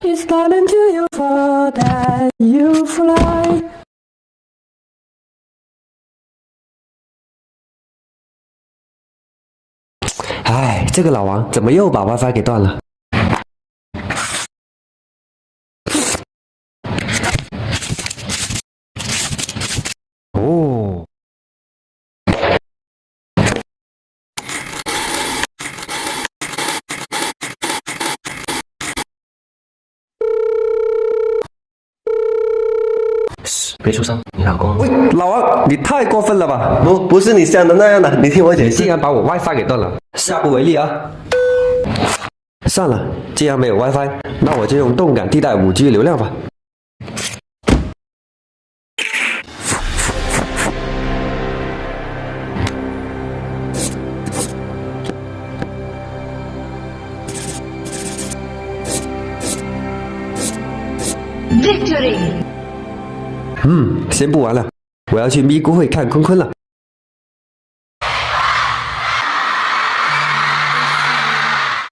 It's not until you fall that you fly。哎，这个老王怎么又把 WiFi 给断了？哦。别出声，你老公。喂，老王，你太过分了吧？不是你想的那样的，你听我解释。竟然把我 WiFi 给断了，下不为例啊！算了，既然没有 WiFi， 那我就用动感替代 5G 流量吧。Victory！ 先不玩了，我要去咪咕会看坤坤了。